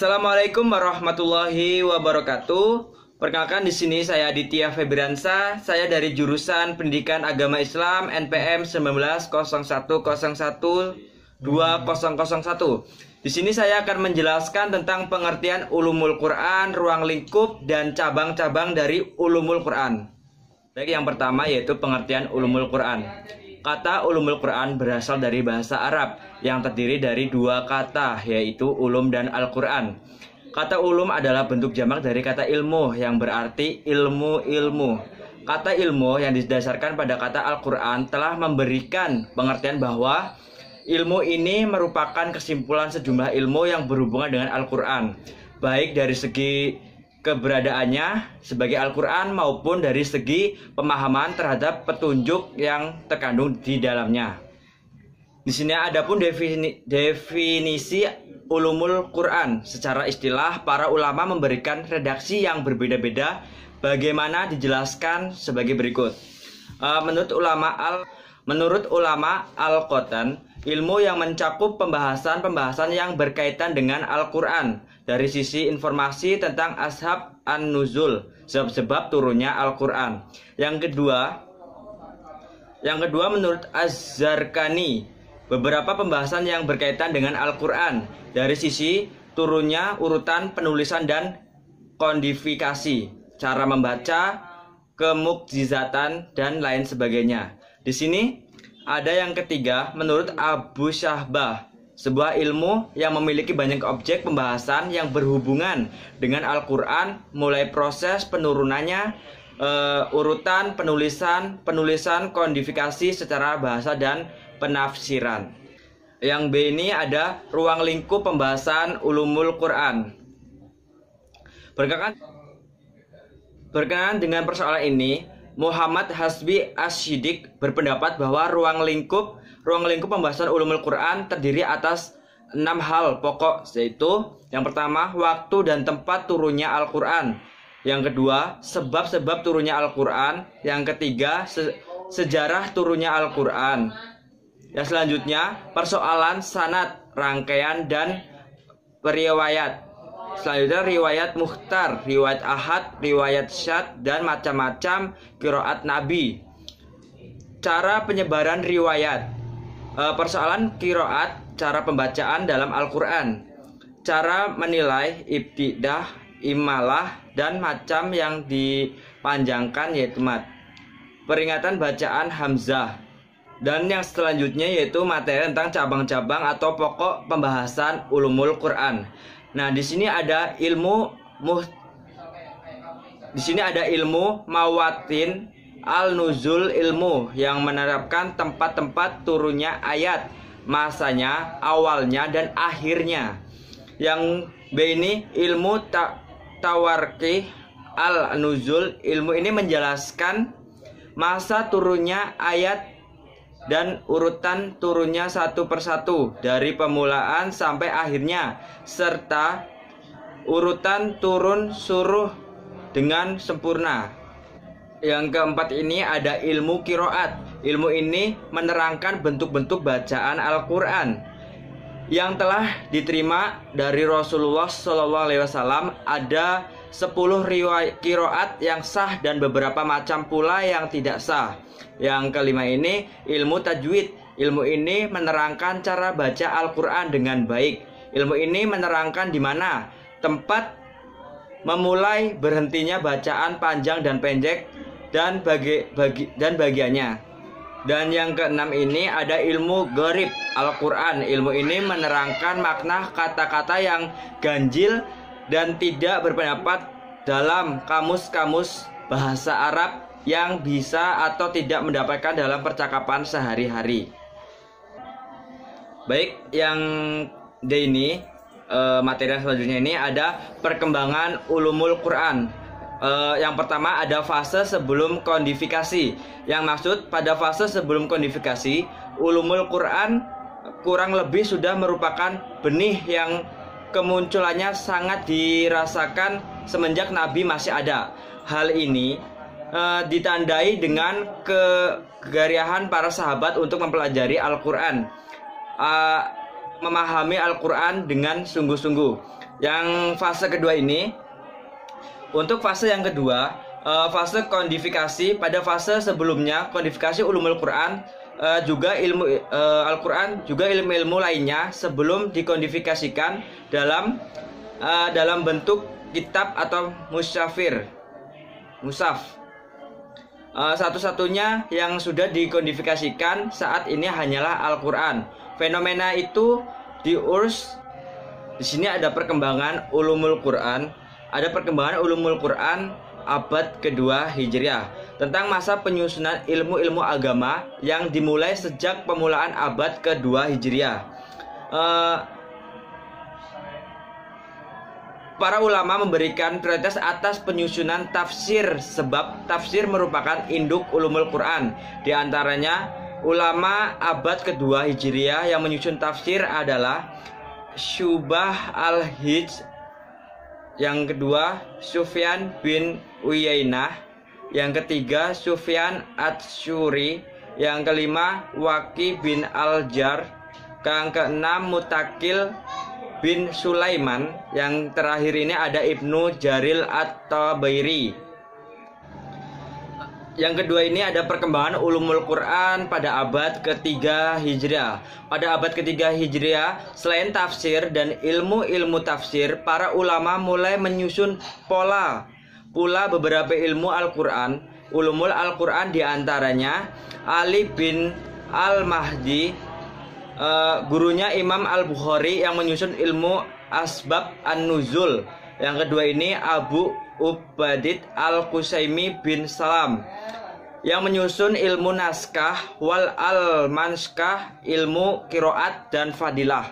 Assalamualaikum warahmatullahi wabarakatuh. Perkenalkan, di sini saya Aditya Febriansa. Saya dari jurusan Pendidikan Agama Islam NPM 1901012001. Di sini saya akan menjelaskan tentang pengertian ulumul Quran, ruang lingkup dan cabang-cabang dari ulumul Quran. Baik, yang pertama yaitu pengertian ulumul Quran. Kata ulumul Quran berasal dari bahasa Arab yang terdiri dari dua kata, yaitu ulum dan Al-Quran. Kata ulum adalah bentuk jamak dari kata ilmu yang berarti ilmu-ilmu. Kata ilmu yang didasarkan pada kata Al-Quran telah memberikan pengertian bahwa ilmu ini merupakan kesimpulan sejumlah ilmu yang berhubungan dengan Al-Quran, baik dari segi keberadaannya sebagai Al-Quran maupun dari segi pemahaman terhadap petunjuk yang terkandung di dalamnya. Di sini ada pun definisi ulumul Quran. Secara istilah, para ulama memberikan redaksi yang berbeda-beda, bagaimana dijelaskan sebagai berikut. Menurut ulama Al-Qotan, ilmu yang mencakup pembahasan-pembahasan yang berkaitan dengan Al-Quran dari sisi informasi tentang ashab an-nuzul, sebab-sebab turunnya Al-Quran. Yang kedua menurut Az-Zarqani, beberapa pembahasan yang berkaitan dengan Al-Quran dari sisi turunnya urutan penulisan dan kodifikasi, cara membaca, kemukjizatan, dan lain sebagainya. Di sini ada yang ketiga menurut Abu Syahbah, sebuah ilmu yang memiliki banyak objek pembahasan yang berhubungan dengan Al-Quran, mulai proses penurunannya, urutan penulisan, kodifikasi secara bahasa dan penafsiran. Yang B ini ada ruang lingkup pembahasan ulumul Quran. Berkenaan dengan persoalan ini, Muhammad Hasbi Asy-Syidik berpendapat bahwa ruang lingkup pembahasan ulumul Quran terdiri atas 6 hal pokok, yaitu yang pertama, waktu dan tempat turunnya Al-Quran. Yang kedua, sebab-sebab turunnya Al-Quran. Yang ketiga, sejarah turunnya Al-Quran. Yang selanjutnya, persoalan sanad, rangkaian, dan riwayat. Selanjutnya, riwayat mukhtar, riwayat ahad, riwayat syad, dan macam-macam qiraat Nabi. Cara penyebaran riwayat, persoalan qiraat, cara pembacaan dalam Al-Quran, cara menilai ibtidah, imalah, dan macam yang dipanjangkan yaitu mat, peringatan bacaan hamzah. Dan yang selanjutnya yaitu materi tentang cabang-cabang atau pokok pembahasan ulumul Quran. Nah, di sini ada ilmu mawatin al-nuzul, ilmu yang menerapkan tempat-tempat turunnya ayat, masanya, awalnya, dan akhirnya. Yang B ini ilmu tawarqih al-nuzul, ilmu ini menjelaskan masa turunnya ayat dan urutan turunnya satu persatu dari pemulaan sampai akhirnya, serta urutan turun suruh dengan sempurna. Yang keempat ini ada ilmu qiraat. Ilmu ini menerangkan bentuk-bentuk bacaan Al-Quran yang telah diterima dari Rasulullah SAW. Ada 10 riwayat qiraat yang sah dan beberapa macam pula yang tidak sah. Yang kelima ini ilmu tajwid. Ilmu ini menerangkan cara baca Al-Quran dengan baik. Ilmu ini menerangkan di mana tempat memulai berhentinya bacaan panjang dan pendek dan bagiannya. Dan yang keenam ini ada ilmu gharib Al-Quran. Ilmu ini menerangkan makna kata-kata yang ganjil dan tidak berpendapat dalam kamus-kamus bahasa Arab yang bisa atau tidak mendapatkan dalam percakapan sehari-hari. Baik, yang D ini materi selanjutnya ini ada perkembangan ulumul Quran. Yang pertama ada fase sebelum kodifikasi. Yang maksud pada fase sebelum kodifikasi, ulumul Quran kurang lebih sudah merupakan benih yang kemunculannya sangat dirasakan semenjak Nabi masih ada. Hal ini ditandai dengan kegeriahan para sahabat untuk mempelajari Al-Quran, memahami Al-Quran dengan sungguh-sungguh. Yang fase kedua ini, untuk fase yang kedua, fase kodifikasi. Pada fase sebelumnya, kodifikasi ulumul Quran, juga ilmu Al-Quran, juga ilmu-ilmu lainnya sebelum dikodifikasikan dalam bentuk kitab atau mushaf. Satu-satunya yang sudah dikodifikasikan saat ini hanyalah Al-Quran. Fenomena itu diurus. Di sini ada perkembangan ulumul Quran. Ada perkembangan ulumul Quran abad kedua Hijriah tentang masa penyusunan ilmu-ilmu agama yang dimulai sejak pemulaan abad kedua Hijriah. Para ulama memberikan prioritas atas penyusunan tafsir, sebab tafsir merupakan induk ulumul Quran. Di antaranya ulama abad kedua Hijriah yang menyusun tafsir adalah Syubah al-Hijj, yang kedua Sufyan bin Uyainah, yang ketiga Sufyan Ats-Syuri, yang kelima Waqi bin Al-Jar, yang keenam Mutakil bin Sulaiman, yang terakhir ini ada Ibnu Jaril At-Tabairi. Yang kedua ini ada perkembangan ulumul Quran pada abad ketiga Hijriah. Pada abad ketiga Hijriah, selain tafsir dan ilmu-ilmu tafsir, para ulama mulai menyusun pula beberapa ilmu Al-Quran. Ulumul Al-Quran diantaranya Ali bin Al-Mahdi, gurunya Imam Al-Bukhari, yang menyusun ilmu Asbab An-Nuzul. Yang kedua ini Abu Ubadid Al-Qusaimi bin Salam, yang menyusun ilmu naskah wal al-manskah, ilmu kiroat dan fadilah.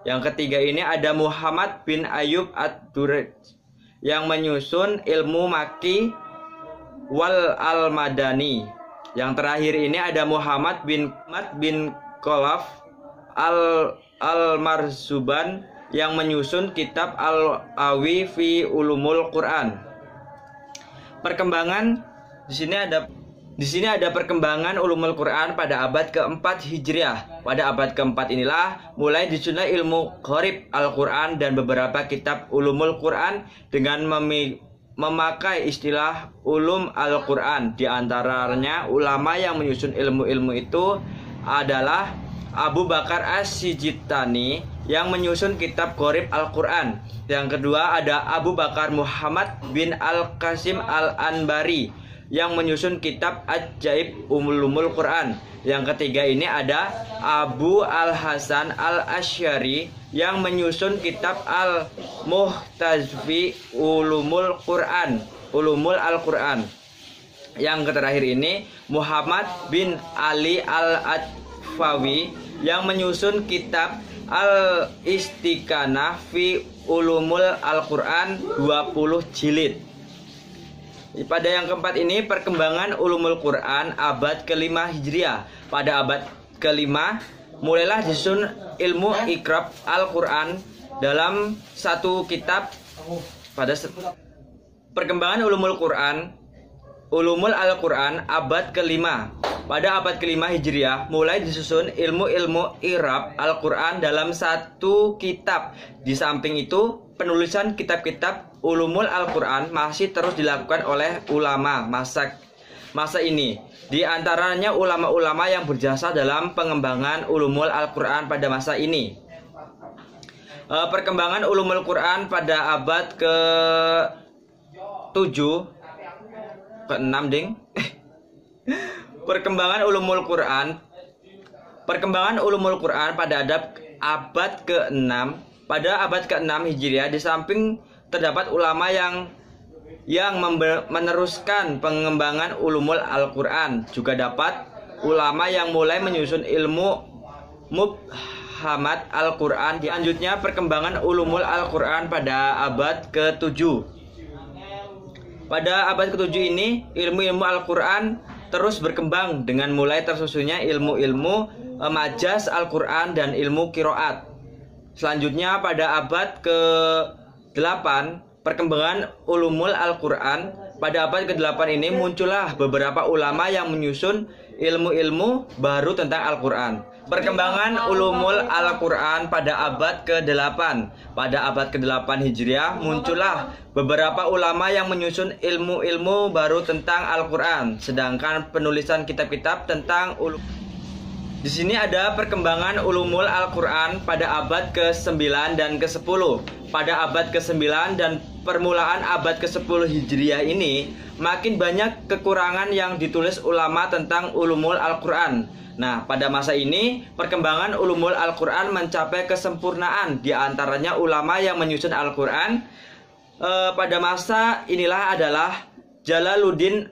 Yang ketiga ini ada Muhammad bin Ayub Ad-Duraj, yang menyusun ilmu maki wal al-madani. Yang terakhir ini ada Muhammad bin Khalaf al-Marzuban, yang menyusun kitab Al-Awi fi Ulumul Quran. Perkembangan di sini ada perkembangan ulumul Quran pada abad keempat Hijriah. Pada abad keempat inilah mulai disusun ilmu gharib Al-Quran dan beberapa kitab ulumul Quran dengan memakai istilah ulum Al-Quran. Di antaranya ulama yang menyusun ilmu-ilmu itu adalah Abu Bakar As-Sijistani, yang menyusun kitab gharib Al-Quran. Yang kedua ada Abu Bakar Muhammad bin Al-Qasim Al-Anbari, yang menyusun kitab Ajaib Ulumul Quran. Yang ketiga ini ada Abu Al-Hasan Al-Asy'ari, yang menyusun kitab Al-Muhtazfi Ulumul Al-Quran. Yang terakhir ini Muhammad bin Ali Al-Atfawi, yang menyusun kitab Al-Istiqanah fi Ulumul Al-Quran 20 jilid. Pada yang keempat ini perkembangan ulumul Quran abad kelima Hijriah. Pada abad kelima mulailah disusun ilmu ikrab Al-Quran dalam satu kitab. Pada perkembangan ulumul Al-Quran abad kelima. Pada abad kelima Hijriah mulai disusun ilmu-ilmu i'rab Al-Quran dalam satu kitab. Di samping itu, penulisan kitab-kitab ulumul Al-Quran masih terus dilakukan oleh ulama masa ini. Di antaranya ulama-ulama yang berjasa dalam pengembangan ulumul Al-Quran pada masa ini. Perkembangan ulumul Quran pada abad ke-7 ke-6 ding. Perkembangan ulumul Quran pada abad ke-6. Pada abad ke-6 Hijriah, di samping terdapat ulama yang meneruskan pengembangan ulumul Al-Quran, juga dapat ulama yang mulai menyusun ilmu mubhamat Al-Quran. Selanjutnya perkembangan ulumul Al-Quran pada abad ke-7. Pada abad ke-7 ini ilmu-ilmu Al-Quran terus berkembang dengan mulai tersusunnya ilmu-ilmu majaz Al-Quran dan ilmu kiroat. Selanjutnya pada abad ke-8 perkembangan ulumul Al-Quran. Pada abad ke-8 ini muncullah beberapa ulama yang menyusun ilmu-ilmu baru tentang Al-Quran. Perkembangan ulumul Al-Quran pada abad ke-8. Pada abad ke-8 Hijriah muncullah beberapa ulama yang menyusun ilmu-ilmu baru tentang Al-Quran. Sedangkan penulisan kitab-kitab tentang ulum. Di sini ada perkembangan ulumul Al-Quran pada abad ke-9 dan ke-10. Pada abad ke-9 dan permulaan abad ke-10 Hijriah ini, makin banyak kekurangan yang ditulis ulama tentang ulumul Al-Quran. Nah, pada masa ini, perkembangan ulumul Al-Quran mencapai kesempurnaan. Di antaranya ulama yang menyusun Al-Quran pada masa inilah adalah Jalaluddin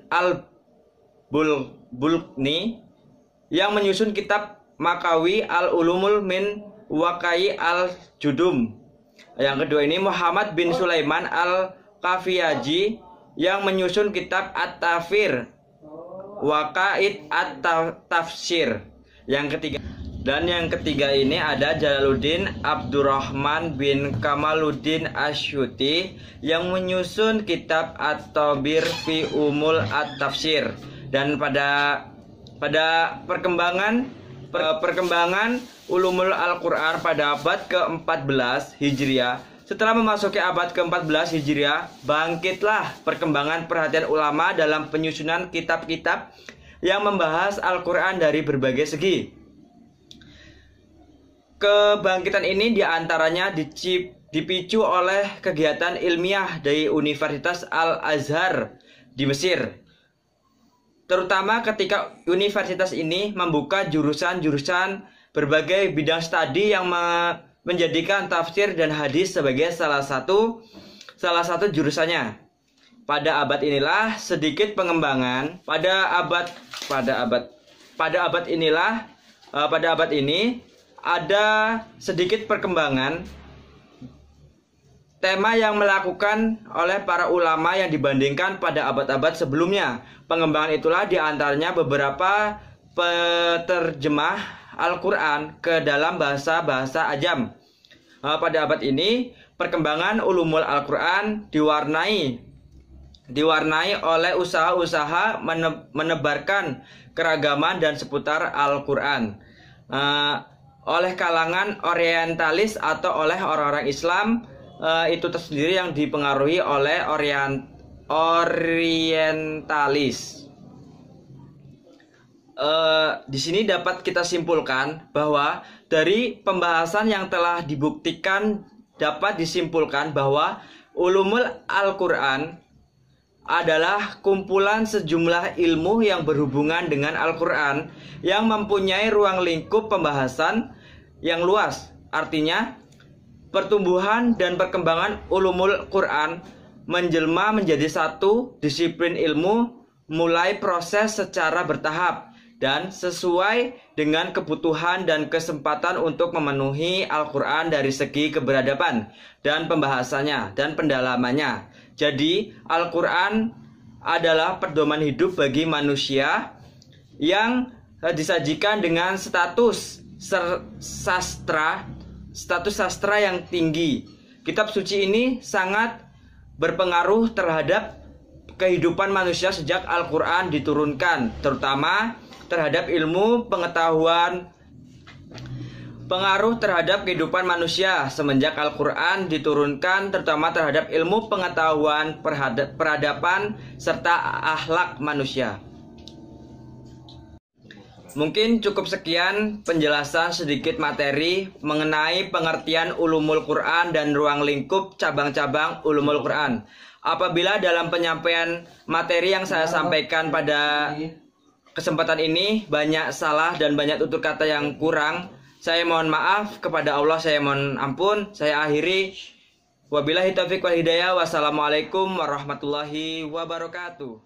Al-Bulqni yang menyusun kitab Makawi Al-Ulumul min Wakai Al-Judum. Yang kedua ini Muhammad bin Sulaiman Al-Kafiyaji yang menyusun kitab At-Tafsir Waqaid At-Tafsir. Yang ketiga ini ada Jalaluddin Abdurrahman bin Kamaluddin Asyuti yang menyusun kitab At-Tabir fi Umul At-Tafsir. Dan pada perkembangan ulumul Al-Quran pada abad ke-14 Hijriah. Setelah memasuki abad ke-14 Hijriah, bangkitlah perkembangan perhatian ulama dalam penyusunan kitab-kitab yang membahas Al-Quran dari berbagai segi. Kebangkitan ini diantaranya dipicu oleh kegiatan ilmiah dari Universitas Al-Azhar di Mesir. Terutama ketika universitas ini membuka jurusan-jurusan berbagai bidang studi yang menjadikan tafsir dan hadis sebagai salah satu jurusannya. Pada abad inilah sedikit pengembangan. Pada abad ini ada sedikit perkembangan tema yang melakukan oleh para ulama yang dibandingkan pada abad-abad sebelumnya. Pengembangan itulah diantaranya beberapa penerjemah Al-Quran ke dalam bahasa-bahasa ajam. Pada abad ini, perkembangan ulumul Al-Quran diwarnai oleh usaha-usaha menebarkan keragaman dan seputar Al-Quran oleh kalangan orientalis atau oleh orang-orang Islam itu tersendiri yang dipengaruhi oleh orientalis. Di sini dapat kita simpulkan bahwa dari pembahasan yang telah dibuktikan dapat disimpulkan bahwa ulumul Al-Quran adalah kumpulan sejumlah ilmu yang berhubungan dengan Al-Quran yang mempunyai ruang lingkup pembahasan yang luas. Artinya, pertumbuhan dan perkembangan ulumul Quran menjelma menjadi satu disiplin ilmu mulai proses secara bertahap dan sesuai dengan kebutuhan dan kesempatan untuk memenuhi Al-Quran dari segi keberadaban dan pembahasannya dan pendalamannya. Jadi, Al-Quran adalah pedoman hidup bagi manusia yang disajikan dengan status sastra yang tinggi. Kitab suci ini sangat berpengaruh terhadap kehidupan manusia sejak Al-Quran diturunkan, terutama terhadap ilmu pengetahuan. Pengaruh terhadap kehidupan manusia semenjak Al-Quran diturunkan, terutama terhadap ilmu pengetahuan, peradaban, serta akhlak manusia. Mungkin cukup sekian penjelasan sedikit materi mengenai pengertian ulumul Quran dan ruang lingkup cabang-cabang ulumul Quran. Apabila dalam penyampaian materi yang saya sampaikan pada kesempatan ini banyak salah dan banyak tutur kata yang kurang, saya mohon maaf, kepada Allah saya mohon ampun. Saya akhiri, wabillahi taufiq wal hidayah. Wassalamualaikum warahmatullahi wabarakatuh.